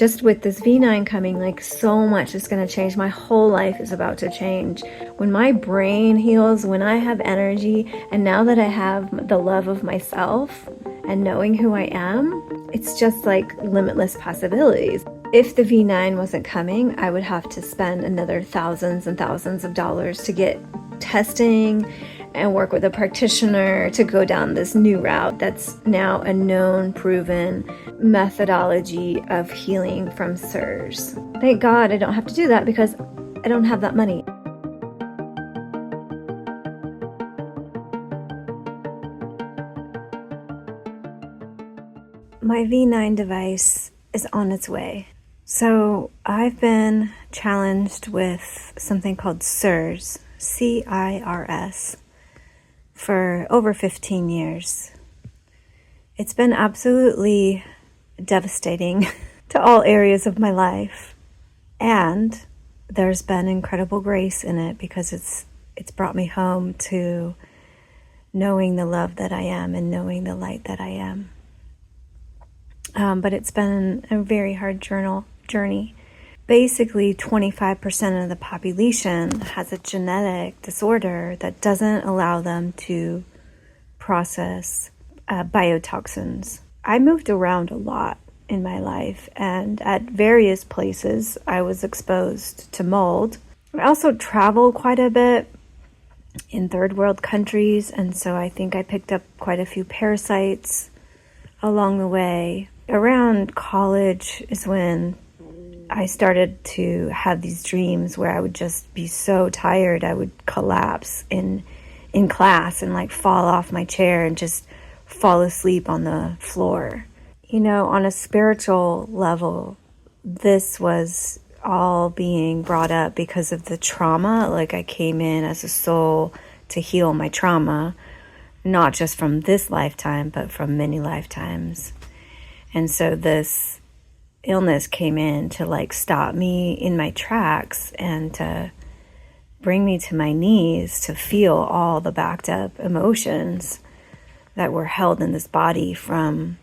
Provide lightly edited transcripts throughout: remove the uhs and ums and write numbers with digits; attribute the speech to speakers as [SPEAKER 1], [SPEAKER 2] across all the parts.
[SPEAKER 1] just with this V9 coming, like so much is going to change. My whole life is about to change. When my brain heals, when I have energy, and now that I have the love of myself and knowing who I am, it's just like limitless possibilities. If the V9 wasn't coming, I would have to spend another thousands and thousands of dollars to get testing and work with a practitioner to go down this new route that's now a known, proven methodology of healing from CIRS. Thank God I don't have to do that because I don't have that money. My V9 device is on its way. So I've been challenged with something called CIRS, CIRS, for over 15 years. It's been absolutely devastating to all areas of my life. And there's been incredible grace in it because it's brought me home to knowing the love that I am and knowing the light that I am. But it's been a very hard journey. Basically, 25% of the population has a genetic disorder that doesn't allow them to process biotoxins. I moved around a lot in my life, and at various places I was exposed to mold. I also travel quite a bit in third world countries, and so I think I picked up quite a few parasites along the way. Around college is when I started to have these dreams where I would just be so tired I would collapse in class and like fall off my chair and just fall asleep on the floor. You know, on a spiritual level, this was all being brought up because of the trauma. Like I came in as a soul to heal my trauma, not just from this lifetime, but from many lifetimes. And so this illness came in to like stop me in my tracks and to bring me to my knees to feel all the backed up emotions that were held in this body from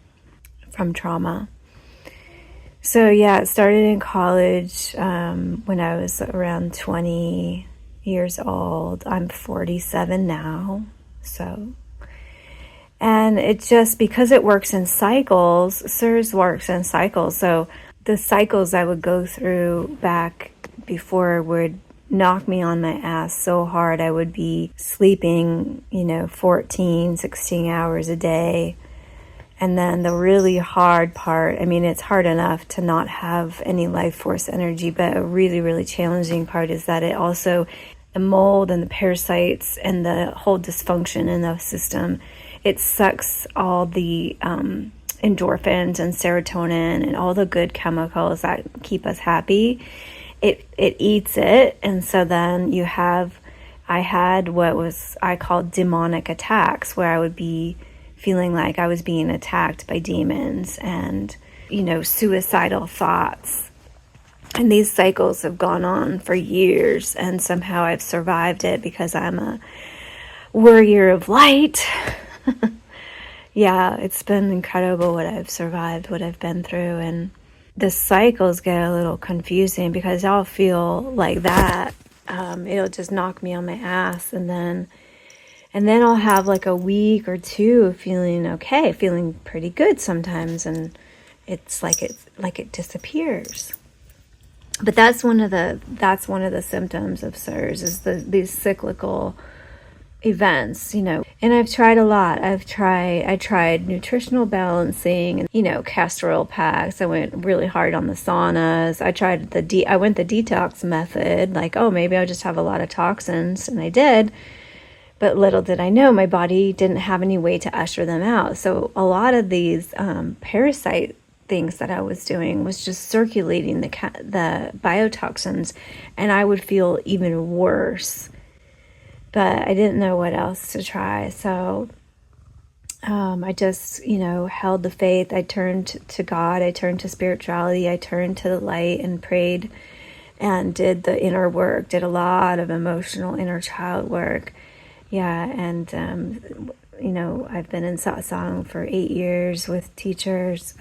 [SPEAKER 1] trauma. So yeah, it started in college when I was around 20 years old. I'm 47 now, so. And it just, because it works in cycles, CIRS works in cycles. So the cycles I would go through back before would knock me on my ass so hard. I would be sleeping, 14, 16 hours a day. And then the really hard part, it's hard enough to not have any life force energy, but a really, really challenging part is that it also, the mold and the parasites and the whole dysfunction in the system, it sucks all the endorphins and serotonin and all the good chemicals that keep us happy. It eats it. And so then I had what I called demonic attacks, where I would be feeling like I was being attacked by demons and, suicidal thoughts. And these cycles have gone on for years, and somehow I've survived it because I'm a warrior of light. Yeah, it's been incredible what I've survived, what I've been through, and the cycles get a little confusing because I'll feel like that. It'll just knock me on my ass, and then I'll have like a week or two of feeling okay, feeling pretty good sometimes, and it's like it disappears. But that's one of the symptoms of CIRS is these cyclical events, and I've tried a lot. I tried nutritional balancing and, castor oil packs. I went really hard on the saunas. I tried I went the detox method, like, oh, maybe I'll just have a lot of toxins, and I did. But little did I know my body didn't have any way to usher them out. So a lot of these parasite things that I was doing was just circulating the biotoxins, and I would feel even worse. But I didn't know what else to try. So I just, held the faith. I turned to God. I turned to spirituality. I turned to the light and prayed and did the inner work, did a lot of emotional inner child work. Yeah, and, I've been in satsang for 8 years with teachers.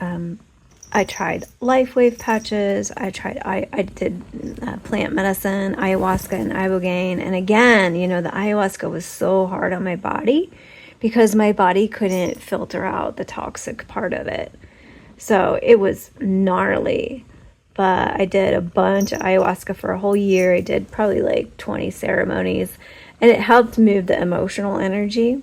[SPEAKER 1] I tried life wave patches. I did plant medicine, ayahuasca and ibogaine. And again, the ayahuasca was so hard on my body because my body couldn't filter out the toxic part of it. So it was gnarly. But I did a bunch of ayahuasca for a whole year. I did probably like 20 ceremonies, and it helped move the emotional energy.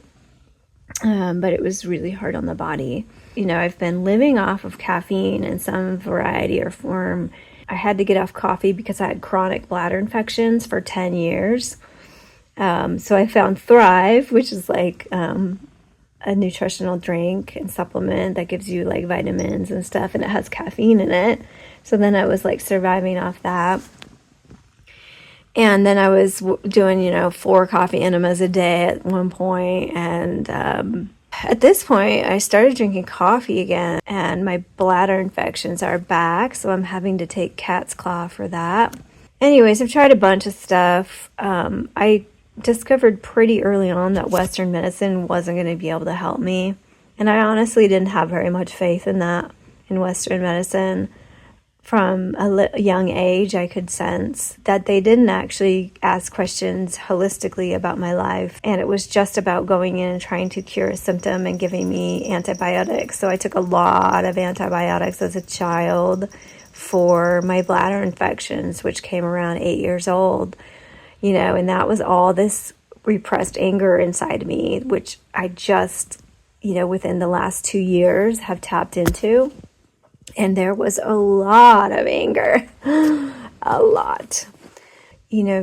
[SPEAKER 1] But it was really hard on the body. I've been living off of caffeine in some variety or form. I had to get off coffee because I had chronic bladder infections for 10 years. So I found Thrive, which is like a nutritional drink and supplement that gives you like vitamins and stuff, and it has caffeine in it. So then I was like surviving off that. And then I was doing, 4 coffee enemas a day at one point. And at this point, I started drinking coffee again, and my bladder infections are back. So I'm having to take cat's claw for that. Anyways, I've tried a bunch of stuff. I discovered pretty early on that Western medicine wasn't going to be able to help me. And I honestly didn't have very much faith in that, in Western medicine. From a young age, I could sense that they didn't actually ask questions holistically about my life. And it was just about going in and trying to cure a symptom and giving me antibiotics. So I took a lot of antibiotics as a child for my bladder infections, which came around 8 years old. And that was all this repressed anger inside me, which I just, within the last 2 years have tapped into. And there was a lot of anger, a lot.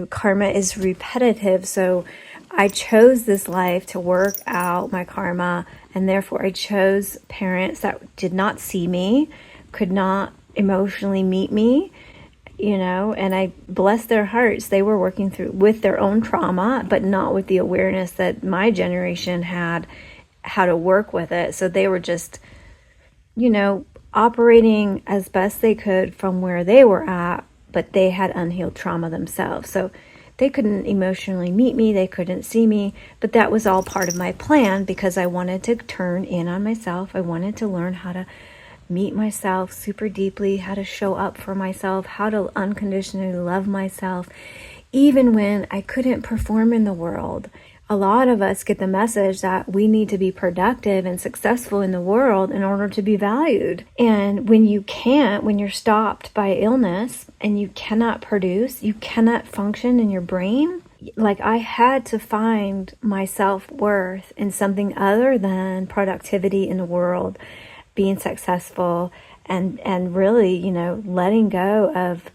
[SPEAKER 1] Karma is repetitive. So I chose this life to work out my karma. And therefore I chose parents that did not see me, could not emotionally meet me, and I bless their hearts. They were working through with their own trauma, but not with the awareness that my generation had, how to work with it. So they were just, operating as best they could from where they were at, but they had unhealed trauma themselves. So they couldn't emotionally meet me, they couldn't see me, but that was all part of my plan because I wanted to turn in on myself. I wanted to learn how to meet myself super deeply, how to show up for myself, how to unconditionally love myself, even when I couldn't perform in the world. A lot of us get the message that we need to be productive and successful in the world in order to be valued. And when you can't, when you're stopped by illness and you cannot produce, you cannot function in your brain, like I had to find my self-worth in something other than productivity in the world, being successful, and really, letting go of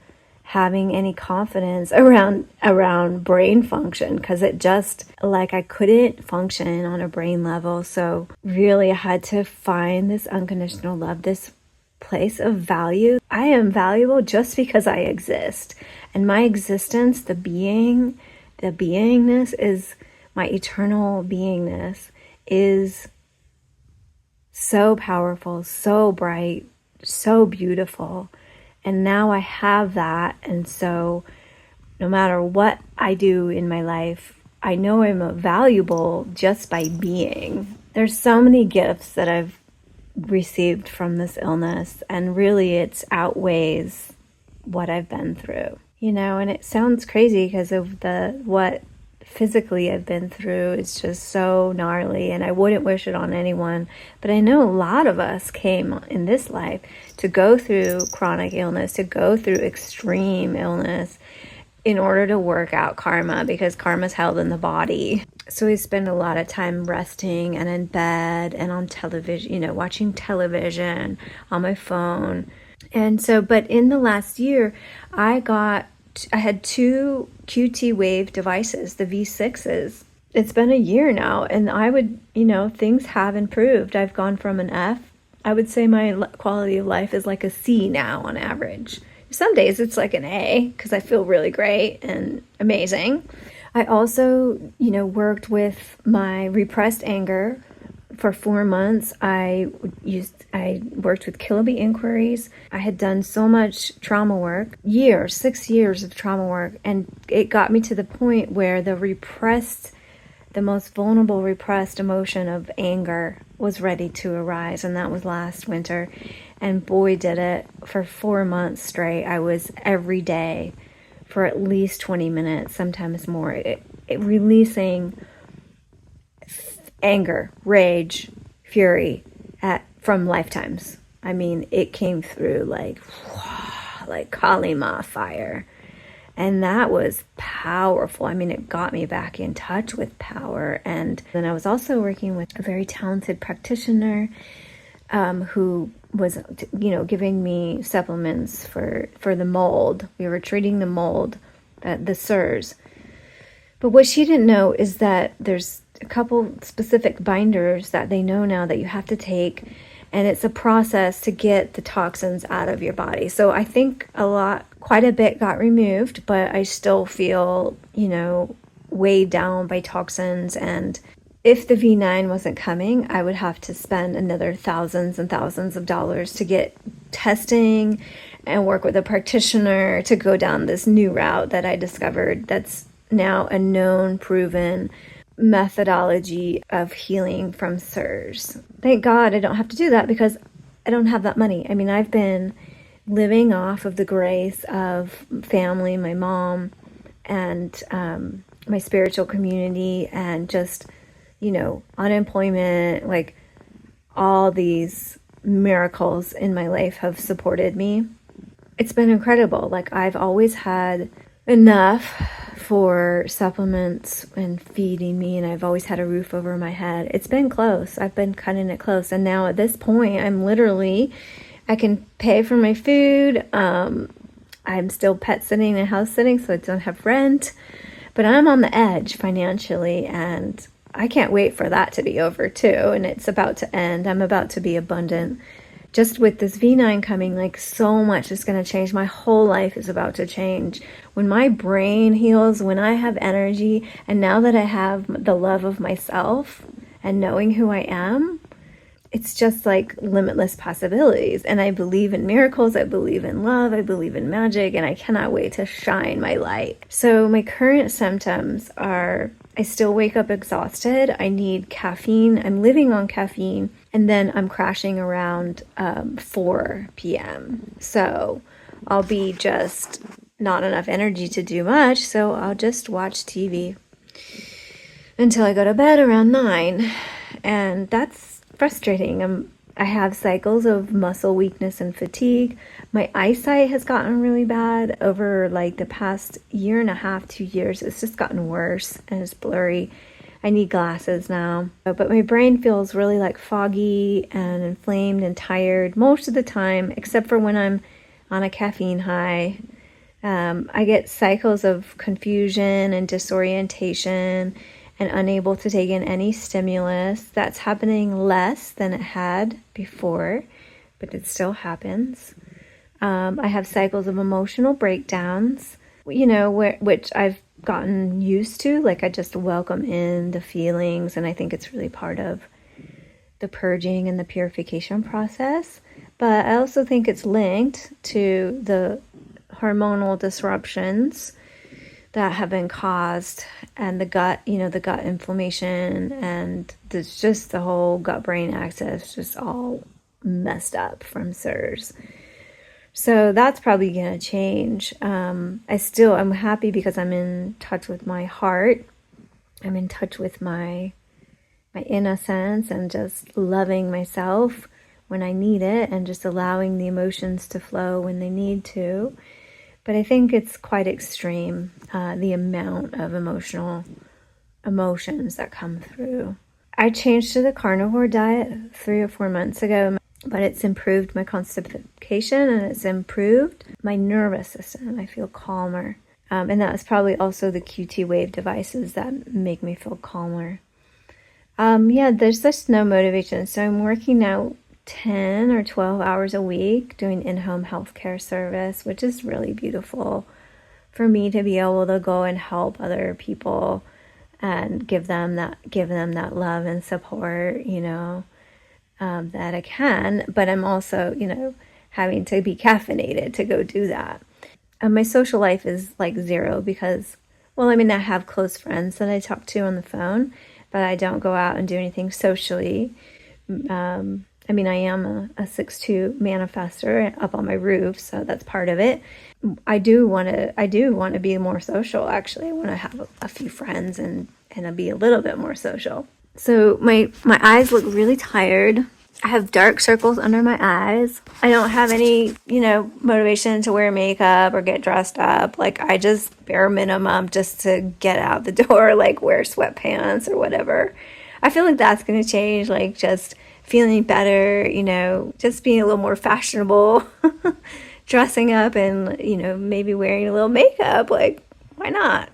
[SPEAKER 1] having any confidence around brain function, because it just, like, I couldn't function on a brain level. So really I had to find this unconditional love, this place of value. I am valuable just because I exist, and my existence, the beingness is my eternal beingness, is so powerful, so bright, so beautiful. And now I have that. And so no matter what I do in my life, I know I'm valuable just by being. There's so many gifts that I've received from this illness, and really it outweighs what I've been through. And it sounds crazy because of what physically I've been through. It's just so gnarly, and I wouldn't wish it on anyone. But I know a lot of us came in this life to go through chronic illness, to go through extreme illness in order to work out karma, because karma's held in the body. So we spend a lot of time resting and in bed and on television, watching television, on my phone. And so, but in the last year, I had 2 QTWave devices, the V6s. It's been a year now, and I would, things have improved. I've gone from an F. I would say my quality of life is like a C now on average. Some days it's like an A because I feel really great and amazing. I also, worked with my repressed anger for 4 months. I worked with Kiloby inquiries. I had done so much trauma work, 6 years of trauma work, and it got me to the point where the the most vulnerable, repressed emotion of anger was ready to arise, and that was last winter. And boy, did it. For 4 months straight, I was every day for at least 20 minutes, sometimes more, releasing anger, rage, fury from lifetimes. I mean, it came through like Kali Ma fire. And that was powerful. I mean, it got me back in touch with power. And then I was also working with a very talented practitioner who was, giving me supplements for the mold. We were treating the mold, the CIRS. But what she didn't know is that there's a couple specific binders that they know now that you have to take, and it's a process to get the toxins out of your body. So I think quite a bit got removed, but I still feel, weighed down by toxins. And if the V9 wasn't coming, I would have to spend another thousands and thousands of dollars to get testing and work with a practitioner to go down this new route that I discovered that's now a known, proven methodology of healing from CIRS. Thank God I don't have to do that because I don't have that money. I mean, I've been living off of the grace of family, my mom, and my spiritual community, and just, unemployment, like all these miracles in my life have supported me. It's been incredible. Like, I've always had enough for supplements and feeding me, and I've always had a roof over my head. It's been close. I've been cutting it close. And now at this point, I can pay for my food. I'm still pet sitting and house sitting, so I don't have rent. But I'm on the edge financially, and I can't wait for that to be over too. And it's about to end. I'm about to be abundant. Just with this V9 coming, like, so much is going to change. My whole life is about to change. When my brain heals, when I have energy, and now that I have the love of myself and knowing who I am, it's just like limitless possibilities. And I believe in miracles. I believe in love. I believe in magic. And I cannot wait to shine my light. So my current symptoms are, I still wake up exhausted. I need caffeine. I'm living on caffeine. And then I'm crashing around 4 p.m. So I'll be just not enough energy to do much. So I'll just watch TV until I go to bed around 9. And that's frustrating. I have cycles of muscle weakness and fatigue. My eyesight has gotten really bad over like the past year and a half, 2 years. It's just gotten worse and it's blurry. I need glasses now. But my brain feels really like foggy and inflamed and tired most of the time, except for when I'm on a caffeine high. I get cycles of confusion and disorientation and unable to take in any stimulus. That's happening less than it had before, but it still happens. I have cycles of emotional breakdowns, which I've gotten used to. Like, I just welcome in the feelings, and I think it's really part of the purging and the purification process. But I also think it's linked to the hormonal disruptions that have been caused, and the gut inflammation, and there's just the whole gut-brain axis just all messed up from CIRS. So that's probably going to change. I'm happy because I'm in touch with my heart. I'm in touch with my innocence and just loving myself when I need it, and just allowing the emotions to flow when they need to. But I think it's quite extreme, the amount of emotions that come through. I changed to the carnivore diet 3 or 4 months ago, but it's improved my constipation and it's improved my nervous system. I feel calmer. And that is probably also the QTWave devices that make me feel calmer. There's just no motivation. So I'm working now 10 or 12 hours a week doing in-home healthcare service, which is really beautiful for me to be able to go and help other people and give them that love and support, that I can. But I'm also, having to be caffeinated to go do that. My social life is like zero because Well, I mean, I have close friends that I talk to on the phone, but I don't go out and do anything socially. I mean, I am a 6'2" manifester up on my roof, so that's part of it. I do want to be more social, actually. I want to have a few friends and be a little bit more social. So my eyes look really tired. I have dark circles under my eyes. I don't have any, motivation to wear makeup or get dressed up. Like, I just bare minimum just to get out the door, like wear sweatpants or whatever. I feel like that's going to change, like just feeling better, just being a little more fashionable, dressing up and, maybe wearing a little makeup. Like, why not?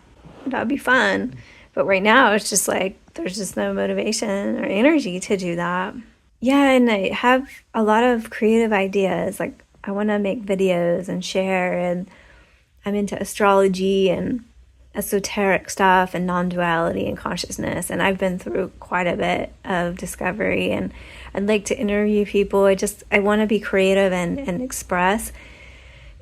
[SPEAKER 1] That'd be fun. But right now it's just like, there's just no motivation or energy to do that. Yeah, and I have a lot of creative ideas. Like, I want to make videos and share, and I'm into astrology and esoteric stuff and non-duality and consciousness. And I've been through quite a bit of discovery, and I'd like to interview people. I want to be creative and express,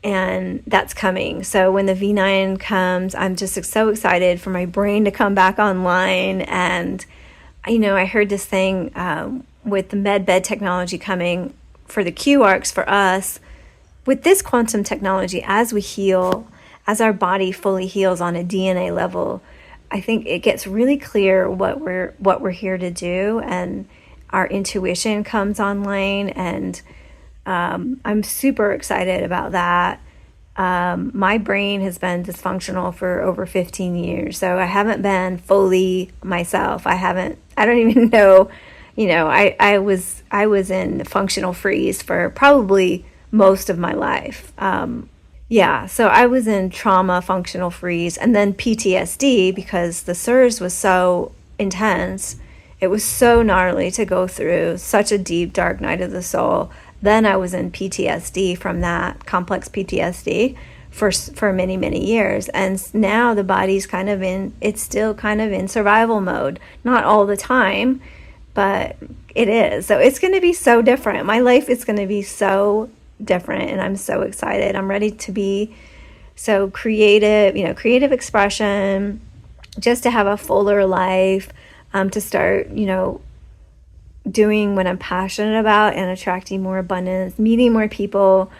[SPEAKER 1] and that's coming. So when the V9 comes, I'm just so excited for my brain to come back online. And, I heard this thing, with the med bed technology coming for the QArcs for us, with this quantum technology, as we heal, as our body fully heals on a DNA level, I think it gets really clear what we're here to do, and our intuition comes online, and I'm super excited about that. My brain has been dysfunctional for over 15 years, so I haven't been fully myself. I don't even know. I was in functional freeze for probably most of my life. So I was in trauma functional freeze, and then PTSD, because the CIRS was so intense. It was so gnarly to go through, such a deep, dark night of the soul. Then I was in PTSD from that, complex PTSD, for many, many years. And now the body's it's still kind of in survival mode. Not all the time, but it is. So it's going to be so different. My life is going to be so different, and I'm so excited. I'm ready to be so creative, creative expression, just to have a fuller life, to start, doing what I'm passionate about and attracting more abundance, meeting more people,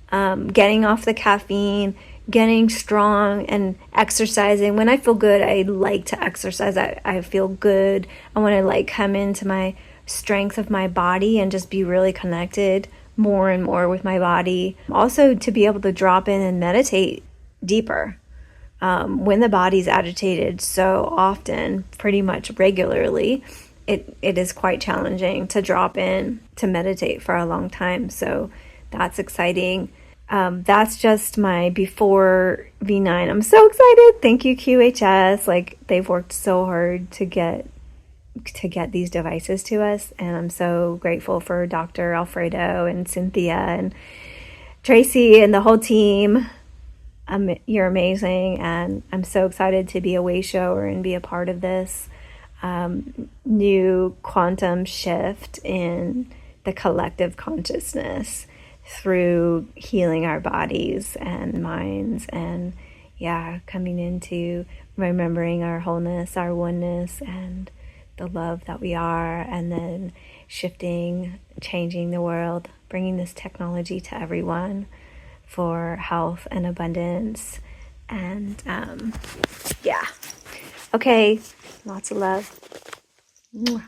[SPEAKER 1] getting off the caffeine, getting strong and exercising. When I feel good, I like to exercise. I feel good. I want to come into my strength of my body and just be really connected more and more with my body. Also, to be able to drop in and meditate deeper. When the body's agitated so often, pretty much regularly, it is quite challenging to drop in to meditate for a long time. So that's exciting. That's just my before V9. I'm so excited. Thank you, QHS. They've worked so hard to get these devices to us, and I'm so grateful for Dr. Alfredo and Cynthia and Tracy and the whole team. You're amazing, and I'm so excited to be a way shower and be a part of this new quantum shift in the collective consciousness through healing our bodies and minds, and coming into remembering our wholeness, our oneness, and the love that we are, and then shifting, changing the world, bringing this technology to everyone for health and abundance. And okay, lots of love. Mwah.